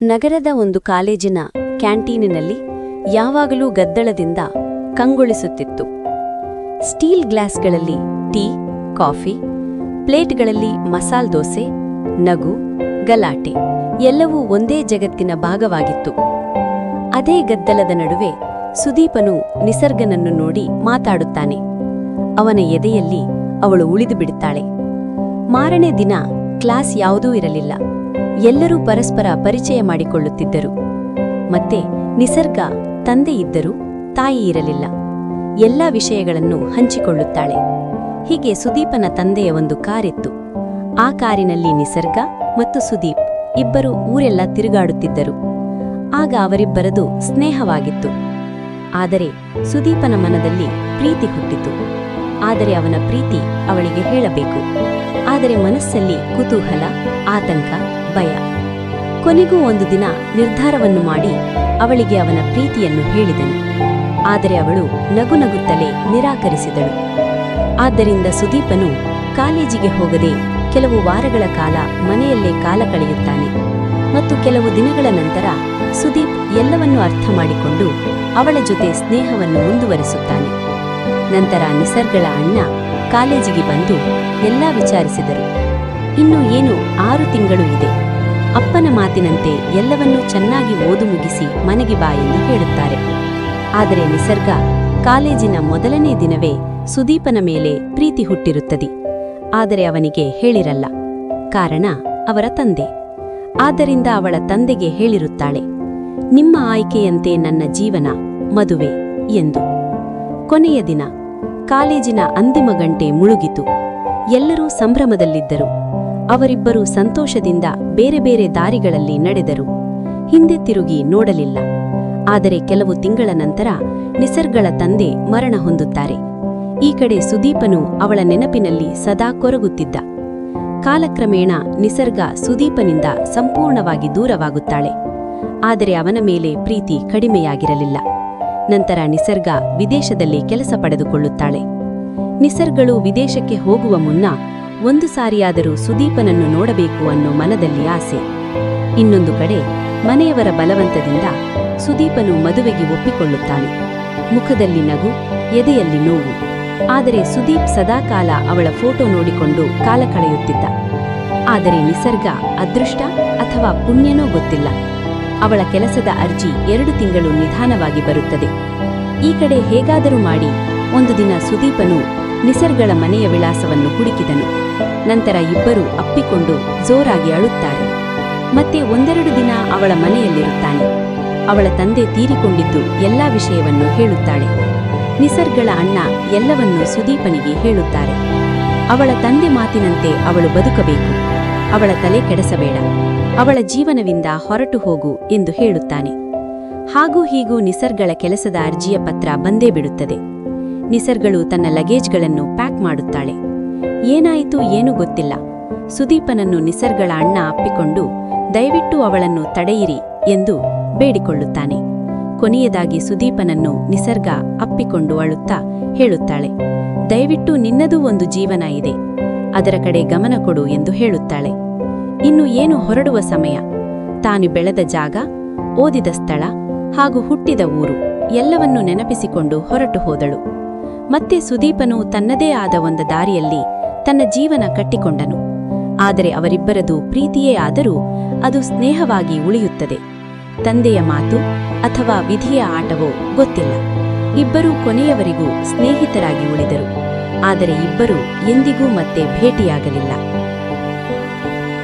ನಗರದ ಒಂದು ಕಾಲೇಜಿನ ಕ್ಯಾಂಟೀನಿನಲ್ಲಿ ಯಾವಾಗಲೂ ಗದ್ದಲದಿಂದ ಕಂಗೊಳಿಸುತ್ತಿತ್ತು. ಸ್ಟೀಲ್ ಗ್ಲಾಸ್ಗಳಲ್ಲಿ ಟೀ, ಕಾಫಿ, ಪ್ಲೇಟ್ಗಳಲ್ಲಿ ಮಸಾಲ್ ದೋಸೆ, ನಗು, ಗಲಾಟೆ ಎಲ್ಲವೂ ಒಂದೇ ಜಗತ್ತಿನ ಭಾಗವಾಗಿತ್ತು. ಅದೇ ಗದ್ದಲದ ನಡುವೆ ಸುದೀಪನು ನಿಸರ್ಗನನ್ನು ನೋಡಿ ಮಾತಾಡುತ್ತಾನೆ. ಅವನ ಎದೆಯಲ್ಲಿ ಅವಳು ಉಳಿದು ಬಿಡುತ್ತಾಳೆ. ಮಾರನೇ ದಿನ ಕ್ಲಾಸ್ ಯಾವುದೂ ಇರಲಿಲ್ಲ. ಎಲ್ಲರೂ ಪರಸ್ಪರ ಪರಿಚಯ ಮಾಡಿಕೊಳ್ಳುತ್ತಿದ್ದರು. ಮತ್ತೆ ನಿಸರ್ಗ ತಂದೆ ಇದ್ದರೂ ತಾಯಿ ಇರಲಿಲ್ಲ. ಎಲ್ಲ ವಿಷಯಗಳನ್ನು ಹಂಚಿಕೊಳ್ಳುತ್ತಾಳೆ. ಹೀಗೆ ಸುದೀಪನ ತಂದೆಯ ಒಂದು ಕಾರಿತ್ತು. ಆ ಕಾರಿನಲ್ಲಿ ನಿಸರ್ಗ ಮತ್ತು ಸುದೀಪ್ ಇಬ್ಬರು ಊರೆಲ್ಲ ತಿರುಗಾಡುತ್ತಿದ್ದರು. ಆಗ ಅವರಿಬ್ಬರದು ಸ್ನೇಹವಾಗಿತ್ತು. ಆದರೆ ಸುದೀಪನ ಮನದಲ್ಲಿ ಪ್ರೀತಿ ಹುಟ್ಟಿತು. ಆದರೆ ಅವನ ಪ್ರೀತಿ ಅವಳಿಗೆ ಹೇಳಬೇಕು. ಆದರೆ ಮನಸ್ಸಲ್ಲಿ ಕುತೂಹಲ, ಆತಂಕ, ಭಯ. ಕೊನೆಗೂ ಒಂದು ದಿನ ನಿರ್ಧಾರವನ್ನು ಮಾಡಿ ಅವಳಿಗೆ ಅವನ ಪ್ರೀತಿಯನ್ನು ಹೇಳಿದನು. ಆದರೆ ಅವಳು ನಗುನಗುತ್ತಲೇ ನಿರಾಕರಿಸಿದಳು. ಆದ್ದರಿಂದ ಸುದೀಪನು ಕಾಲೇಜಿಗೆ ಹೋಗದೆ ಕೆಲವು ವಾರಗಳ ಕಾಲ ಮನೆಯಲ್ಲೇ ಕಾಲ ಕಳೆಯುತ್ತಾನೆ. ಮತ್ತು ಕೆಲವು ದಿನಗಳ ನಂತರ ಸುದೀಪ್ ಎಲ್ಲವನ್ನೂ ಅರ್ಥ ಮಾಡಿಕೊಂಡು ಅವಳ ಜೊತೆ ಸ್ನೇಹವನ್ನು ಮುಂದುವರಿಸುತ್ತಾನೆ. ನಂತರ ನಿಸರ್ಗಳ ಅಣ್ಣ ಕಾಲೇಜಿಗೆ ಬಂದು ಎಲ್ಲ ವಿಚಾರಿಸಿದರು. ಇನ್ನು ಏನು 6 ತಿಂಗಳು ಇದೆ. ಅಪ್ಪನ ಮಾತಿನಂತೆ ಎಲ್ಲವನ್ನೂ ಚೆನ್ನಾಗಿ ಓದು ಮುಗಿಸಿ ಮನೆಗೆ ಬಾ ಎಂದು ಹೇಳುತ್ತಾರೆ. ಆದರೆ ನಿಸರ್ಗ ಕಾಲೇಜಿನ ಮೊದಲನೇ ದಿನವೇ ಸುದೀಪನ ಮೇಲೆ ಪ್ರೀತಿ ಹುಟ್ಟಿರುತ್ತದೆ. ಆದರೆ ಅವನಿಗೆ ಹೇಳಿರಲ್ಲ. ಕಾರಣ ಅವರ ತಂದೆ. ಆದ್ದರಿಂದ ಅವಳ ತಂದೆಗೆ ಹೇಳಿರುತ್ತಾಳೆ, ನಿಮ್ಮ ಆಯ್ಕೆಯಂತೆ ನನ್ನ ಜೀವನ, ಮದುವೆ ಎಂದು. ಕೊನೆಯ ದಿನ ಕಾಲೇಜಿನ ಅಂತಿಮ ಗಂಟೆ ಮುಳುಗಿತು. ಎಲ್ಲರೂ ಸಂಭ್ರಮದಲ್ಲಿದ್ದರು. ಅವರಿಬ್ಬರೂ ಸಂತೋಷದಿಂದ ಬೇರೆ ಬೇರೆ ದಾರಿಗಳಲ್ಲಿ ನಡೆದರು. ಹಿಂದೆ ತಿರುಗಿ ನೋಡಲಿಲ್ಲ. ಆದರೆ ಕೆಲವು ತಿಂಗಳ ನಂತರ ನಿಸರ್ಗಳ ತಂದೆ ಮರಣ ಹೊಂದುತ್ತಾರೆ. ಈ ಕಡೆ ಸುದೀಪನು ಅವಳ ನೆನಪಿನಲ್ಲಿ ಸದಾ ಕೊರಗುತ್ತಿದ್ದ. ಕಾಲಕ್ರಮೇಣ ನಿಸರ್ಗ ಸುದೀಪನಿಂದ ಸಂಪೂರ್ಣವಾಗಿ ದೂರವಾಗುತ್ತಾಳೆ. ಆದರೆ ಅವನ ಮೇಲೆ ಪ್ರೀತಿ ಕಡಿಮೆಯಾಗಿರಲಿಲ್ಲ. ನಂತರ ನಿಸರ್ಗ ವಿದೇಶದಲ್ಲಿ ಕೆಲಸ ಪಡೆದುಕೊಳ್ಳುತ್ತಾಳೆ. ನಿಸರ್ಗಳು ವಿದೇಶಕ್ಕೆ ಹೋಗುವ ಮುನ್ನ ಒಂದು ಸಾರಿಯಾದರೂ ಸುದೀಪನನ್ನು ನೋಡಬೇಕು ಅನ್ನೋ ಮನದಲ್ಲಿ ಆಸೆ. ಇನ್ನೊಂದು ಕಡೆ ಮನೆಯವರ ಬಲವಂತದಿಂದ ಸುದೀಪನು ಮದುವೆಗೆ ಒಪ್ಪಿಕೊಳ್ಳುತ್ತಾನೆ. ಮುಖದಲ್ಲಿ ನಗು, ಎದೆಯಲ್ಲಿ ನೋವು. ಆದರೆ ಸುದೀಪ್ ಸದಾಕಾಲ ಅವಳ ಫೋಟೋ ನೋಡಿಕೊಂಡು ಕಾಲ ಕಳೆಯುತ್ತಿದ್ದ. ಆದರೆ ನಿಸರ್ಗ ಅದೃಷ್ಟ ಅಥವಾ ಪುಣ್ಯನೋ ಗೊತ್ತಿಲ್ಲ. ಅವಳ ಕೆಲಸದ ಅರ್ಜಿ 2 ತಿಂಗಳು ನಿಧಾನವಾಗಿ ಬರುತ್ತದೆ. ಈ ಕಡೆ ಹೇಗಾದರೂ ಮಾಡಿ ಒಂದು ದಿನ ಸುದೀಪನು ನಿಸರ್ಗಳ ಮನೆಯ ವಿಳಾಸವನ್ನು ಹುಡುಕಿದನು. ನಂತರ ಇಬ್ಬರೂ ಅಪ್ಪಿಕೊಂಡು ಜೋರಾಗಿ ಅಳುತ್ತಾರೆ. ಮತ್ತೆ 1-2 ದಿನ ಅವಳ ಮನೆಯಲ್ಲಿರುತ್ತಾನೆ. ಅವಳ ತಂದೆ ತೀರಿಕೊಂಡಿದ್ದು ಎಲ್ಲ ವಿಷಯವನ್ನು ಹೇಳುತ್ತಾಳೆ. ನಿಸರ್ಗಳ ಅಣ್ಣ ಎಲ್ಲವನ್ನೂ ಸುದೀಪನಿಗೆ ಹೇಳುತ್ತಾರೆ. ಅವಳ ತಂದೆ ಮಾತಿನಂತೆ ಅವಳು ಬದುಕಬೇಕು. ಅವಳ ತಲೆ ಕೆಡಿಸಬೇಡ. ಅವಳ ಜೀವನವಿಂದ ಹೊರಟು ಹೋಗು ಎಂದು ಹೇಳುತ್ತಾನೆ. ಹಾಗೂ ಹೀಗೂ ನಿಸರ್ಗಳ ಕೆಲಸದ ಅರ್ಜಿಯ ಪತ್ರ ಬಂದೇ ಬಿಡುತ್ತದೆ. ನಿಸರ್ಗಳು ತನ್ನ ಲಗೇಜ್ಗಳನ್ನು ಪ್ಯಾಕ್ ಮಾಡುತ್ತಾಳೆ. ಏನಾಯಿತು ಏನೂ ಗೊತ್ತಿಲ್ಲ. ಸುದೀಪನನ್ನು ನಿಸರ್ಗಳ ಅಣ್ಣ ಅಪ್ಪಿಕೊಂಡು ದಯವಿಟ್ಟು ಅವಳನ್ನು ತಡೆಯಿರಿ ಎಂದು ಬೇಡಿಕೊಳ್ಳುತ್ತಾನೆ. ಕೊನೆಯದಾಗಿ ಸುದೀಪನನ್ನು ನಿಸರ್ಗ ಅಪ್ಪಿಕೊಂಡು ಅಳುತ್ತಾ ಹೇಳುತ್ತಾಳೆ, ದಯವಿಟ್ಟು ನಿನ್ನದೂ ಒಂದು ಜೀವನ ಇದೆ, ಅದರ ಕಡೆ ಗಮನ ಕೊಡು ಎಂದು ಹೇಳುತ್ತಾಳೆ. ಇನ್ನು ಏನು ಹೊರಡುವ ಸಮಯ. ತಾನು ಬೆಳೆದ ಜಾಗ, ಓದಿದ ಸ್ಥಳ ಹಾಗೂ ಹುಟ್ಟಿದ ಊರು ಎಲ್ಲವನ್ನೂ ನೆನಪಿಸಿಕೊಂಡು ಹೊರಟು ಹೋದಳು. ಮತ್ತೆ ಸುದೀಪನು ತನ್ನದೇ ಆದ ಒಂದು ದಾರಿಯಲ್ಲಿ ತನ್ನ ಜೀವನ ಕಟ್ಟಿಕೊಂಡನು. ಆದರೆ ಅವರಿಬ್ಬರದು ಪ್ರೀತಿಯೇ ಆದರೂ ಅದು ಸ್ನೇಹವಾಗಿ ಉಳಿಯುತ್ತದೆ. ತಂದೆಯ ಮಾತು ಅಥವಾ ವಿಧಿಯ ಆಟವೋ ಗೊತ್ತಿಲ್ಲ. ಇಬ್ಬರೂ ಕೊನೆಯವರೆಗೂ ಸ್ನೇಹಿತರಾಗಿ ಉಳಿದರು. ಆದರೆ ಇಬ್ಬರೂ ಎಂದಿಗೂ ಮತ್ತೆ ಭೇಟಿಯಾಗಲಿಲ್ಲ.